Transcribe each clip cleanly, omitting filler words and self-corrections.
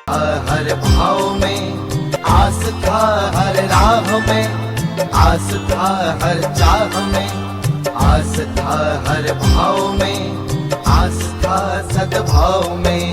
हर भाव में आस्था, हर राह में आस्था, हर चाह में आस्था, हर भाव में आस्था, सद्भाव में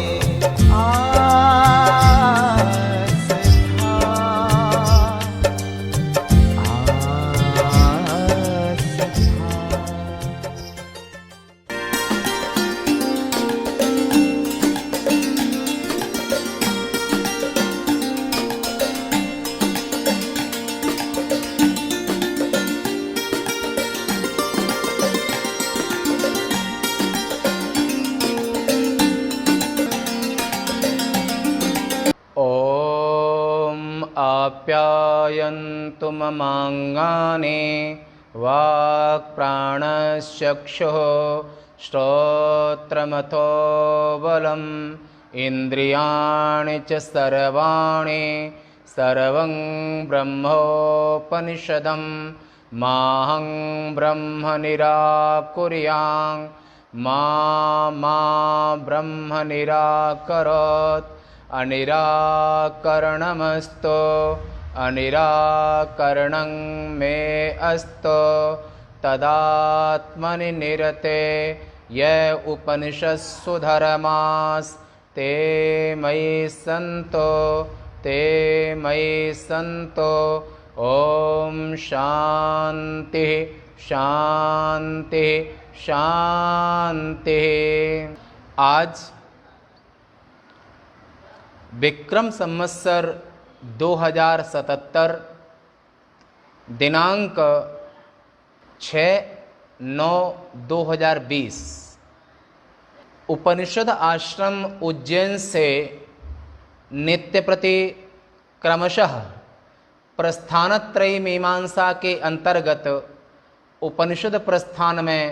आप्यायन्तु ममाङ्गानि वाक्प्राणश्चक्षुः श्रोत्रमथो बलम् इन्द्रियाणि च सर्वाणि सर्वं ब्रह्मोपनिषदं माहं ब्रह्म निराकुर्यां मा ब्रह्म निराकरोत् अनिराकरणमस्तु अनिराकरणं मे अस्तु तदात्मनि निरते ये उपनिषत्सु धर्मास्ते मयि सन्तो ते मयि सन्तो। ओम शांति शांति शांति। आज विक्रम संवत्सर 2077 दिनांक 6/9/2020 उपनिषद आश्रम उज्जैन से नित्य प्रति क्रमशः प्रस्थानत्रयी मीमांसा के अंतर्गत उपनिषद प्रस्थान में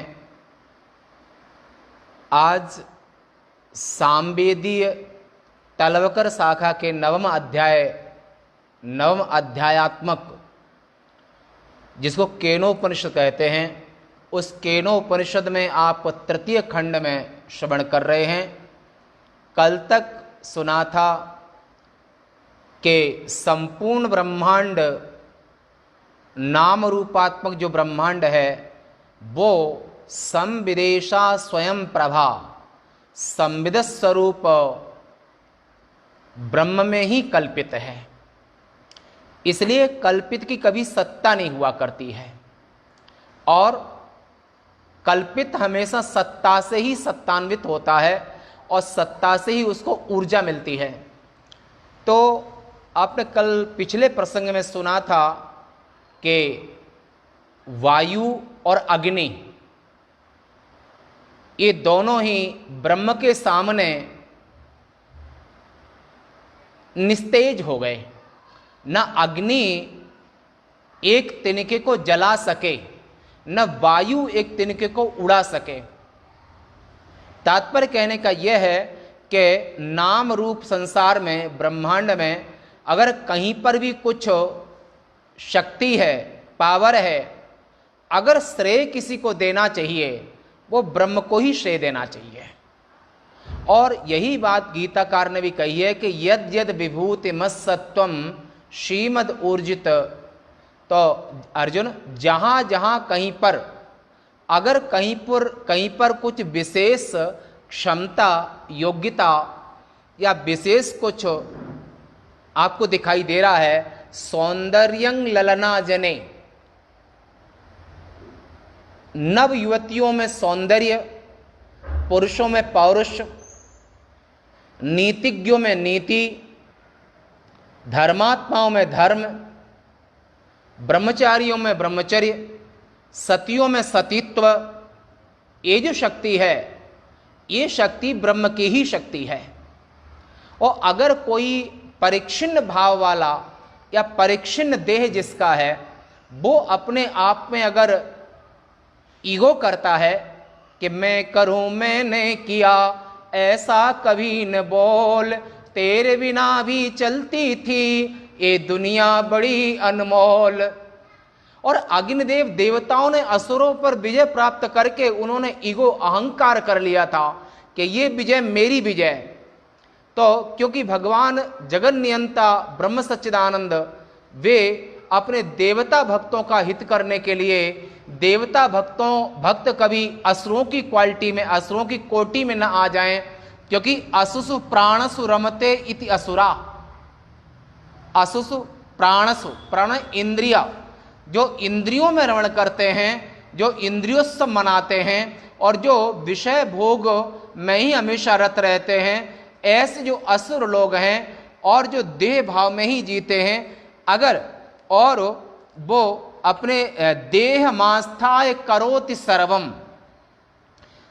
आज सामवेदीय तलवकर शाखा के नवम अध्यायात्मक जिसको केनोपनिषद कहते हैं, उस केनोपनिषद में आप तृतीय खंड में श्रवण कर रहे हैं। कल तक सुना था कि संपूर्ण ब्रह्मांड नाम रूपात्मक जो ब्रह्मांड है वो संविदेशा स्वयं प्रभा संविद स्वरूप ब्रह्म में ही कल्पित है, इसलिए कल्पित की कभी सत्ता नहीं हुआ करती है और कल्पित हमेशा सत्ता से ही सत्तान्वित होता है और सत्ता से ही उसको ऊर्जा मिलती है। तो आपने कल पिछले प्रसंग में सुना था कि वायु और अग्नि ये दोनों ही ब्रह्म के सामने निस्तेज हो गए। न अग्नि एक तिनके को जला सके, न वायु एक तिनके को उड़ा सके। तात्पर्य कहने का यह है कि नाम रूप संसार में, ब्रह्मांड में अगर कहीं पर भी कुछ शक्ति है, पावर है, अगर श्रेय किसी को देना चाहिए वो ब्रह्म को ही श्रेय देना चाहिए। और यही बात गीताकार ने भी कही है कि यद यद विभूति मत्सत्वम श्रीमद ऊर्जित। तो अर्जुन, जहाँ जहाँ कहीं पर अगर कहीं पर कुछ विशेष क्षमता, योग्यता या विशेष कुछ आपको दिखाई दे रहा है, सौंदर्यं ललना जने, नव युवतियों में सौंदर्य, पुरुषों में पौरुष, नीतिज्ञों में नीति, धर्मात्माओं में धर्म, ब्रह्मचारियों में ब्रह्मचर्य, सतियों में सतीत्व, ये जो शक्ति है ये शक्ति ब्रह्म की ही शक्ति है। और अगर कोई परिच्छिन्न भाव वाला या परिच्छिन्न देह जिसका है वो अपने आप में अगर ईगो करता है कि मैं करूं मैंने किया, ऐसा कभी न बोल, तेरे बिना भी चलती थी ये दुनिया बड़ी अनमोल। और अग्निदेव देवताओं ने असुरों पर विजय प्राप्त करके उन्होंने ईगो अहंकार कर लिया था कि ये विजय मेरी विजय, तो क्योंकि भगवान जगन नियंता ब्रह्म सच्चिदानंद वे अपने देवता भक्तों का हित करने के लिए देवता भक्त कभी असुरों की क्वालिटी में, असुरों की कोटि में न आ जाएं, क्योंकि असुसु प्राणसु रमते इति असुरा। असुसु प्राणसु, प्राण इंद्रिया, जो इंद्रियों में रमण करते हैं, जो इंद्रियोत्सव मनाते हैं और जो विषय भोग में ही हमेशा रत रहते हैं, ऐसे जो असुर लोग हैं और जो देह भाव में ही जीते हैं, अगर और वो अपने देह मास्थाय करोति सर्वम,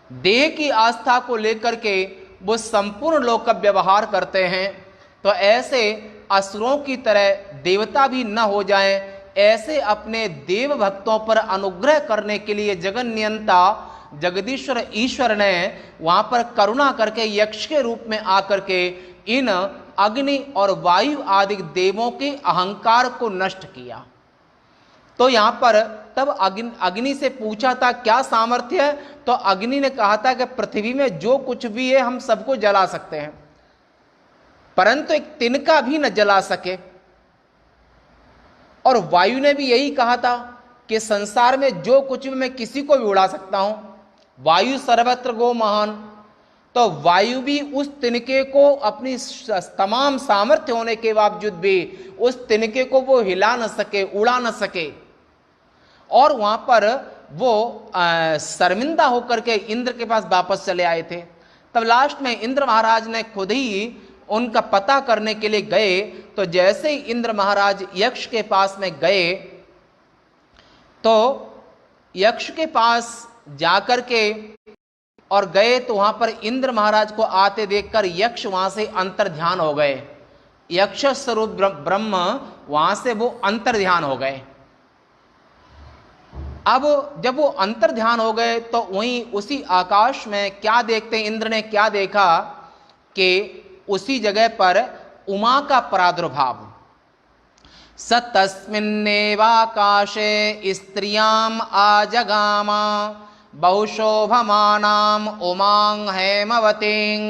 देह की आस्था को लेकर के वो संपूर्ण लोक का व्यवहार करते हैं, तो ऐसे असुरों की तरह देवता भी न हो जाएं, ऐसे अपने देव भक्तों पर अनुग्रह करने के लिए जगन नियंता जगदीश्वर ईश्वर ने वहां पर करुणा करके यक्ष के रूप में आकर के इन अग्नि और वायु आदि देवों के अहंकार को नष्ट किया। तो यहां पर तब अग्नि से पूछा था क्या सामर्थ्य है, तो अग्नि ने कहा था कि पृथ्वी में जो कुछ भी है हम सबको जला सकते हैं, परंतु एक तिनका भी न जला सके। और वायु ने भी यही कहा था कि संसार में जो कुछ भी मैं किसी को भी उड़ा सकता हूं, वायु सर्वत्र गो महान। तो वायु भी उस तिनके को अपनी तमाम सामर्थ्य होने के बावजूद भी उस तिनके को वो हिला न सके, उड़ा न सके, और वहां पर वो शर्मिंदा होकर के इंद्र के पास वापस चले आए थे। तब लास्ट में इंद्र महाराज ने खुद ही उनका पता करने के लिए गए। तो जैसे ही इंद्र महाराज यक्ष के पास में गए, तो यक्ष के पास जाकर के और गए तो वहां पर इंद्र महाराज को आते देखकर यक्ष वहां से अंतर ध्यान हो गए। यक्ष स्वरूप ब्रह्म वहां से वो अंतर ध्यान हो गए। अब जब वो अंतर ध्यान हो गए तो वहीं उसी आकाश में क्या देखते, इंद्र ने क्या देखा कि उसी जगह पर उमा का प्रादुर्भाव। स तस्मिन्नेवाकाशे स्त्रियाम आजगामा बहुशोभमानाम उमां हेमवतीं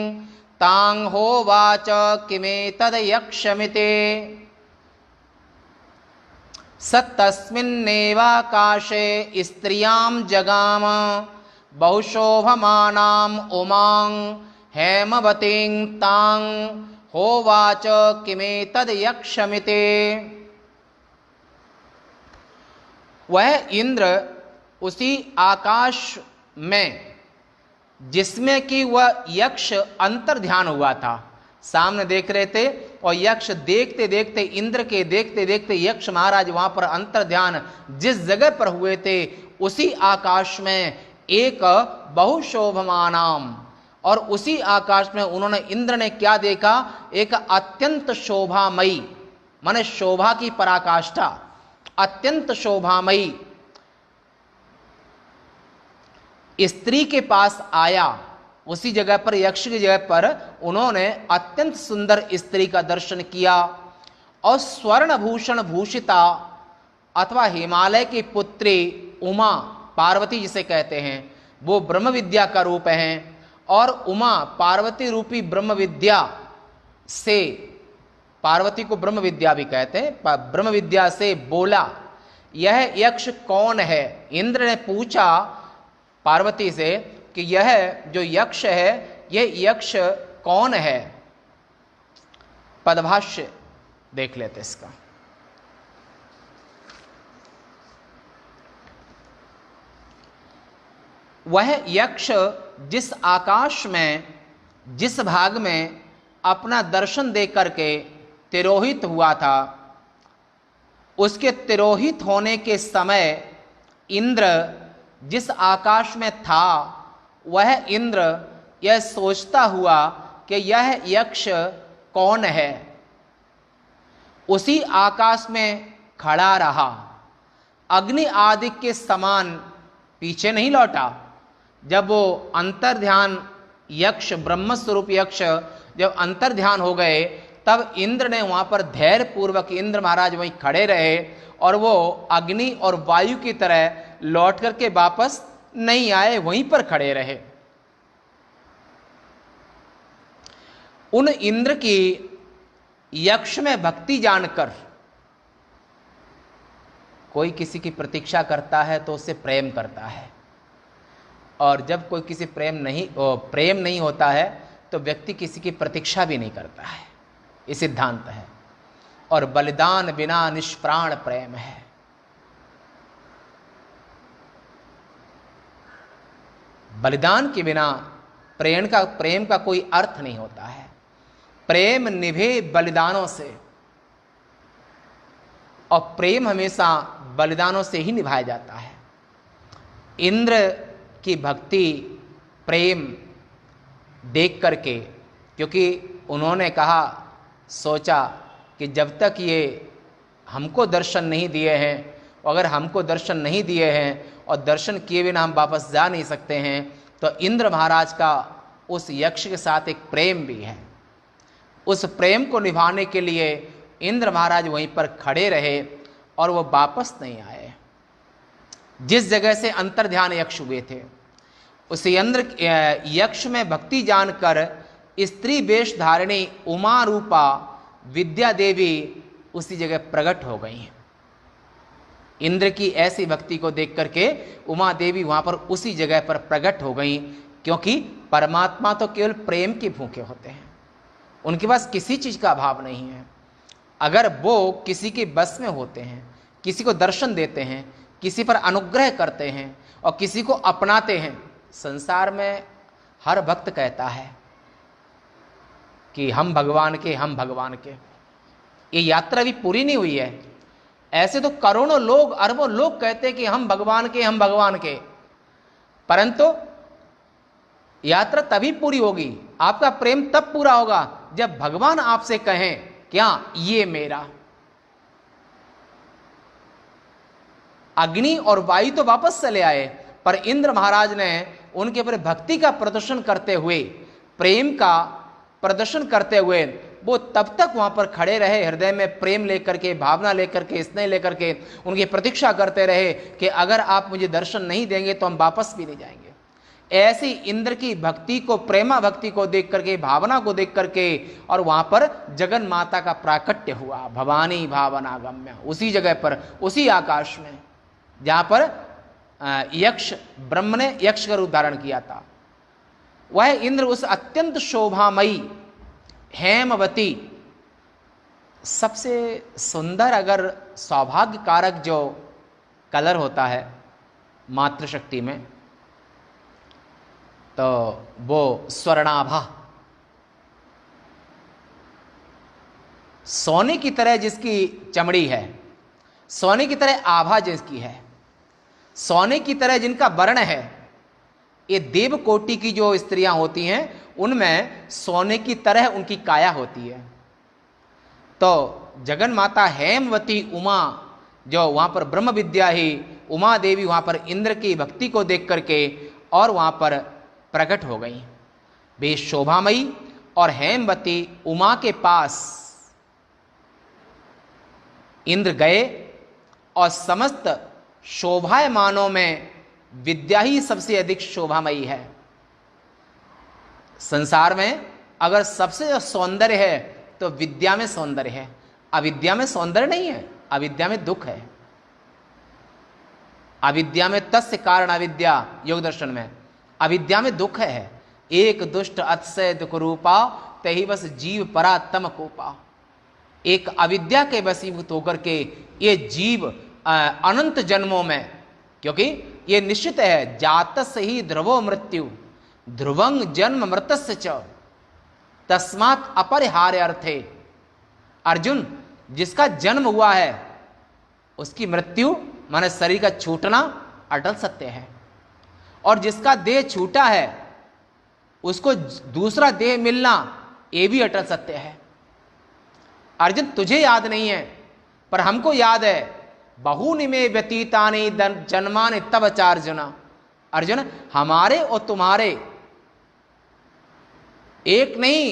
तां होवाच किमेतद् यक्षमिते। स तस्मिन्नेवाकाशे स्त्रियां जगाम बहुशोभमानाम उमां हेमवतीं तां होवाच किमेतद् यक्षमिते। वह इंद्र उसी आकाश में जिसमें कि वह यक्ष अंतर ध्यान हुआ था, सामने देख रहे थे, और यक्ष देखते देखते, इंद्र के देखते देखते यक्ष महाराज वहां पर अंतर ध्यान जिस जगह पर हुए थे उसी आकाश में एक बहुशोभमानाम, और उसी आकाश में उन्होंने, इंद्र ने क्या देखा, एक अत्यंत शोभामयी, माने शोभा की पराकाष्ठा, अत्यंत शोभामयी स्त्री के पास आया। उसी जगह पर, यक्ष की जगह पर उन्होंने अत्यंत सुंदर स्त्री का दर्शन किया, और स्वर्ण भूषण भूषिता अथवा हिमालय की पुत्री उमा, पार्वती जिसे कहते हैं, वो ब्रह्म विद्या का रूप है। और उमा पार्वती रूपी ब्रह्म विद्या से, पार्वती को ब्रह्म विद्या भी कहते हैं, ब्रह्म विद्या से बोला, यह यक्ष कौन है। इंद्र ने पूछा पार्वती से कि यह जो यक्ष है, यह यक्ष कौन है। पदभाष्य देख लेते इसका। वह यक्ष जिस आकाश में, जिस भाग में अपना दर्शन दे करके तिरोहित हुआ था, उसके तिरोहित होने के समय इंद्र जिस आकाश में था, वह इंद्र यह सोचता हुआ कि यह यक्ष कौन है, उसी आकाश में खड़ा रहा, अग्नि आदि के समान पीछे नहीं लौटा। जब वो अंतर ध्यान यक्ष, ब्रह्म स्वरूप यक्ष जब अंतर ध्यान हो गए, तब इंद्र ने वहां पर धैर्य पूर्वक, इंद्र महाराज वहीं खड़े रहे, और वो अग्नि और वायु की तरह लौट करके वापस नहीं आए, वहीं पर खड़े रहे। उन इंद्र की यक्ष में भक्ति जानकर कोई किसी की प्रतीक्षा करता है तो उससे प्रेम करता है, और जब कोई किसी प्रेम नहीं होता है तो व्यक्ति किसी की प्रतीक्षा भी नहीं करता है। ये सिद्धांत है। और बलिदान बिना निष्प्राण प्रेम है। बलिदान के बिना प्रेम का कोई अर्थ नहीं होता है। प्रेम निभे बलिदानों से, और प्रेम हमेशा बलिदानों से ही निभाया जाता है। इंद्र की भक्ति प्रेम देख करके, क्योंकि उन्होंने कहा, सोचा कि जब तक ये हमको दर्शन नहीं दिए हैं, अगर हमको दर्शन नहीं दिए हैं और दर्शन किए बिना हम वापस जा नहीं सकते हैं, तो इंद्र महाराज का उस यक्ष के साथ एक प्रेम भी है। उस प्रेम को निभाने के लिए इंद्र महाराज वहीं पर खड़े रहे और वो वापस नहीं आए। जिस जगह से अंतर्ध्यान यक्ष हुए थे, उस इंद्र यक्ष में भक्ति जानकर स्त्री वेश धारिणी उमा रूपा विद्या देवी उसी जगह प्रकट हो गई हैं। इंद्र की ऐसी भक्ति को देख करके उमा देवी वहां पर उसी जगह पर प्रकट हो गई, क्योंकि परमात्मा तो केवल प्रेम के भूखे होते हैं, उनके पास किसी चीज का अभाव नहीं है। अगर वो किसी के बस में होते हैं, किसी को दर्शन देते हैं, किसी पर अनुग्रह करते हैं और किसी को अपनाते हैं, संसार में हर भक्त कहता है कि हम भगवान के। ये यात्रा भी पूरी नहीं हुई है। ऐसे तो करोड़ों लोग, अरबों लोग कहते हैं कि हम भगवान के, परंतु यात्रा तभी पूरी होगी, आपका प्रेम तब पूरा होगा जब भगवान आपसे कहें, क्या ये मेरा। अग्नि और वायु तो वापस चले आए, पर इंद्र महाराज ने उनके ऊपर भक्ति का प्रदर्शन करते हुए, प्रेम का प्रदर्शन करते हुए, वो तब तक वहां पर खड़े रहे, हृदय में प्रेम लेकर के, भावना लेकर के, स्नेह लेकर के, उनकी प्रतीक्षा करते रहे कि अगर आप मुझे दर्शन नहीं देंगे तो हम वापस भी नहीं जाएंगे। ऐसी इंद्र की भक्ति को, प्रेमा भक्ति को देख करके, भावना को देख करके, और वहां पर जगन माता का प्राकट्य हुआ, भवानी भावना गम्य, उसी जगह पर, उसी आकाश में जहां पर यक्ष, ब्रह्म ने यक्ष का रूप धारण किया था। वह इंद्र उस अत्यंत शोभामयी हेमवती, सबसे सुंदर, अगर सौभाग्य कारक जो कलर होता है मातृशक्ति में, तो वो स्वर्णाभा, सोने की तरह जिसकी चमड़ी है, सोने की तरह आभा जिसकी है, सोने की तरह जिनका वर्ण है, ये देव कोटि की जो स्त्रियां होती हैं उनमें सोने की तरह उनकी काया होती है। तो जगन माता हेमवती उमा, जो वहां पर ब्रह्म विद्या ही उमा देवी वहां पर इंद्र की भक्ति को देख करके और वहां पर प्रकट हो गई। वे शोभामयी और हेमवती उमा के पास इंद्र गए, और समस्त शोभायमानों में विद्या ही सबसे अधिक शोभामयी है। संसार में अगर सबसे जो सौंदर्य है तो विद्या में सौंदर्य है, अविद्या में सौंदर्य नहीं है, अविद्या में दुख है। अविद्या में तस्य कारण अविद्या, योग दर्शन में अविद्या में दुख है। एक दुष्ट अतिशय दुख रूपा, तही बस जीव परा तम कोपा। एक अविद्या के वशीभूत होकर के ये जीव अनंत जन्मों में, क्योंकि ये निश्चित है, जातस ही ध्रुवो मृत्यु, ध्रुवंग जन्म मृतस्य च, तस्मात् अपरिहार्य अर्थे। अर्जुन, जिसका जन्म हुआ है उसकी मृत्यु माने शरीर का छूटना अटल सत्य है, और जिसका देह छूटा है उसको दूसरा देह मिलना ये भी अटल सत्य है। अर्जुन, तुझे याद नहीं है पर हमको याद है, बहुनि में व्यतीतानि जन्मानि तब चार्जुना। अर्जुन, हमारे और तुम्हारे एक नहीं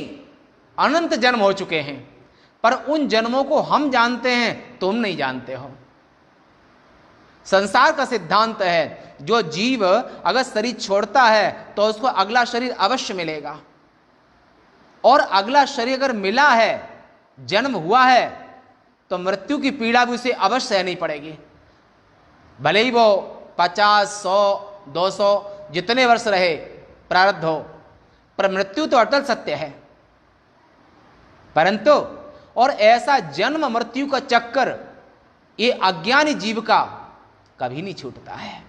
अनंत जन्म हो चुके हैं, पर उन जन्मों को हम जानते हैं, तुम नहीं जानते हो। संसार का सिद्धांत है, जो जीव अगर शरीर छोड़ता है तो उसको अगला शरीर अवश्य मिलेगा। और अगला शरीर अगर मिला है, जन्म हुआ है, तो मृत्यु की पीड़ा भी उसे अवश्य सहनी पड़ेगी। भले ही वो 50, 100, 200 जितने वर्ष रहे प्रारब्ध हो, पर मृत्यु तो अटल सत्य है। परंतु और ऐसा जन्म मृत्यु का चक्कर ये अज्ञानी जीव का कभी नहीं छूटता है।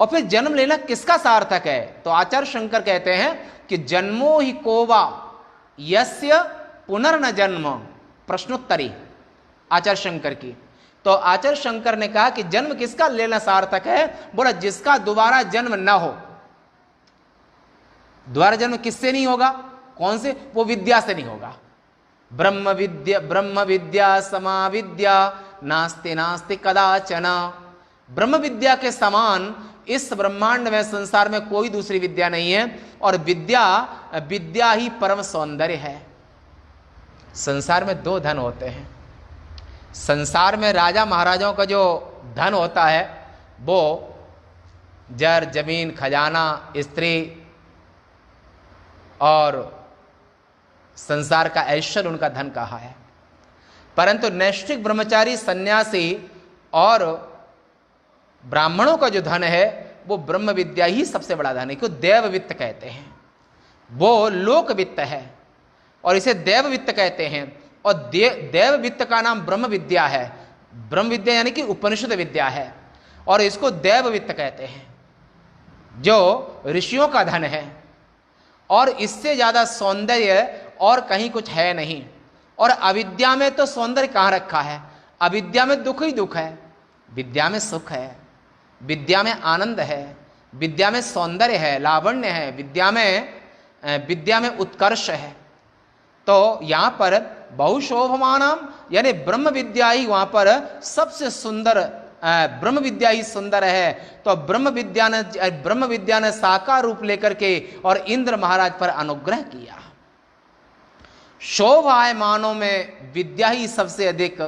और फिर जन्म लेना किसका सार्थक है? तो आचार्य शंकर कहते हैं कि जन्मो ही कोवा यस्य पुनर्न जन्म, प्रश्नोत्तरी आचार्य शंकर की। तो आचार्य शंकर ने कहा कि जन्म किसका लेना सार्थक है? बोला जिसका दोबारा जन्म न हो। दोबारा जन्म किससे नहीं होगा? कौन से? वो विद्या से नहीं होगा। ब्रह्म विद्या समा विद्या नास्ति नास्ति कदाचन। ब्रह्म विद्या के समान इस ब्रह्मांड में, संसार में कोई दूसरी विद्या नहीं है। और विद्या ही परम सौंदर्य है। संसार में दो धन होते हैं। संसार में राजा महाराजाओं का जो धन होता है वो जर, जमीन, खजाना, स्त्री और संसार का ऐश्वर्य उनका धन कहा है। परंतु नैष्ठिक ब्रह्मचारी, सन्यासी और ब्राह्मणों का जो धन है वो ब्रह्म विद्या ही सबसे बड़ा धन है। क्यों? देव वित्त कहते हैं, वो लोक वित्त है और इसे देव वित्त कहते हैं। और देव वित्त का नाम ब्रह्म विद्या है। ब्रह्म विद्या यानी कि उपनिषद विद्या है और इसको देव वित्त कहते हैं, जो ऋषियों का धन है। और इससे ज्यादा सौंदर्य और कहीं कुछ है नहीं। और अविद्या में तो सौंदर्य कहाँ रखा है? अविद्या में दुख ही दुख है, विद्या में सुख है, विद्या में आनंद है, विद्या में सौंदर्य है, लावण्य है, विद्या में उत्कर्ष है। तो यहाँ पर बहुशोभमानम यानी ब्रह्म विद्या ही वहाँ पर सबसे सुंदर, ब्रह्म विद्या ही सुंदर है। तो ब्रह्म विद्या ने साकार रूप लेकर के और इंद्र महाराज पर अनुग्रह किया। शोभायमानों में विद्या ही सबसे अधिक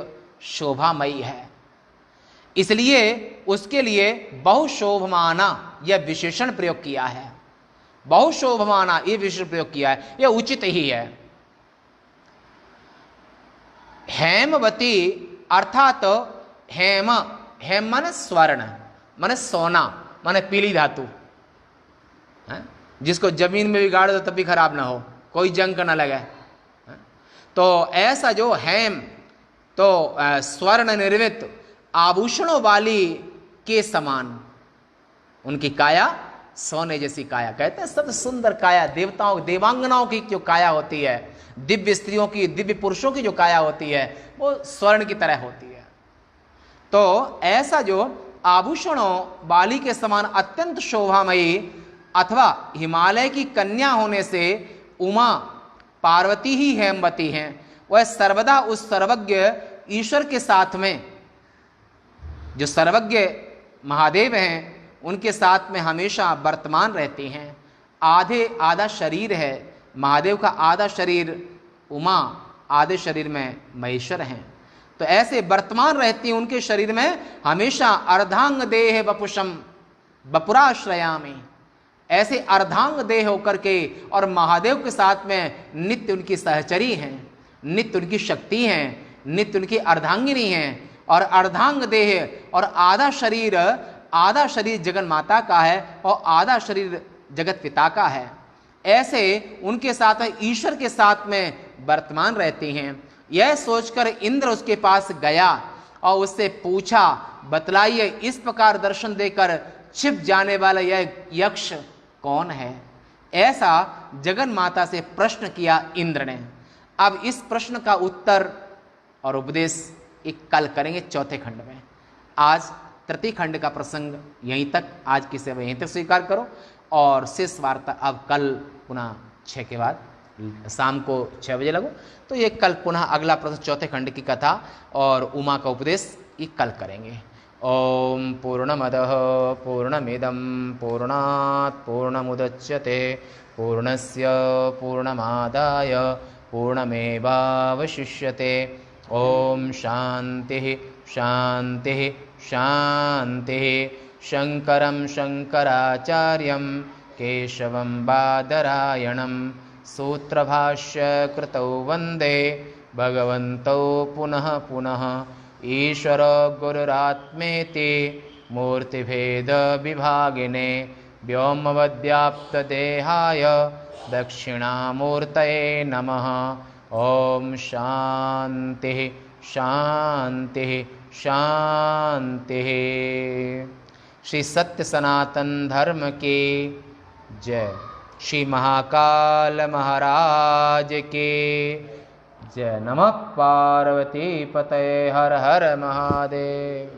शोभामयी है, इसलिए उसके लिए बहुशोभमाना यह विशेषण प्रयोग किया है। बहुशोभमाना यह विशेषण प्रयोग किया है, यह उचित ही है। हेमवती अर्थात हेम, हेम माने स्वर्ण, माने सोना, माने पीली धातु है? जिसको जमीन में भी गाड़ दो तब भी खराब ना हो, कोई जंग ना लगे। तो ऐसा जो हेम, तो स्वर्ण निर्मित आभूषणों वाली के समान उनकी काया, सोने जैसी काया। कहते हैं सब सुंदर काया, देवताओं, देवांगनाओं की जो काया होती है, दिव्य स्त्रियों की, दिव्य पुरुषों की जो काया होती है वो स्वर्ण की तरह होती है। तो ऐसा जो आभूषणों वाली के समान अत्यंत शोभामयी अथवा हिमालय की कन्या होने से उमा पार्वती ही हेमवती हैं। वह सर्वदा उस सर्वज्ञ ईश्वर के साथ में, जो सर्वज्ञ महादेव हैं उनके साथ में हमेशा वर्तमान रहती हैं। आधा शरीर है महादेव का, आधा शरीर उमा, आधे शरीर में महेश्वर हैं। तो ऐसे वर्तमान रहती हैं उनके शरीर में हमेशा। अर्धांग देह वपुषम वपुराश्रयामि, ऐसे अर्धांग देह होकर के और महादेव के साथ में नित्य उनकी सहचरी हैं, नित्य उनकी शक्ति हैं, नित्य उनकी अर्धांगिनी हैं। और अर्धांग देह और आधा शरीर जगन माता का है और आधा शरीर जगत पिता का है। ऐसे उनके साथ में ईश्वर के साथ में वर्तमान रहती हैं। यह सोचकर इंद्र उसके पास गया और उससे पूछा, बतलाइए इस प्रकार दर्शन देकर छिप जाने वाला यह यक्ष कौन है? ऐसा जगन माता से प्रश्न किया इंद्र ने। अब इस प्रश्न का उत्तर और उपदेश एक कल करेंगे चौथे खंड में। आज तृतीय खंड का प्रसंग यहीं तक, आज की सेवा यहीं तक स्वीकार करो। और शेष वार्ता अब कल पुनः 6 के बाद शाम को 6 बजे लगो। तो ये कल पुनः अगला प्रसंग चौथे खंड की कथा और उमा का उपदेश ये कल करेंगे। ओम पूर्णमदः पूर्णमिदं पूर्णात् पूर्णमुदच्यते पूर्णस्य पूर्णमादाय पूर्णमेवावशिष्यते। ओम शांति शांति शांति। शंकरं शंकराचार्यं केशवं बादरायणं सूत्रभाष्यकृतौ वन्दे भगवन्तौ पुनः पुनः ईश्वर गुरुरात्मेति मूर्तिभेदविभागिने व्योमवद्व्याप्तदेहाय दक्षिणामूर्तये नमः। ओम शांति शांति शांति। श्री सत्य सनातन धर्म की जय। श्री महाकाल महाराज की जय। नमः पार्वती पतये। हर हर महादेव।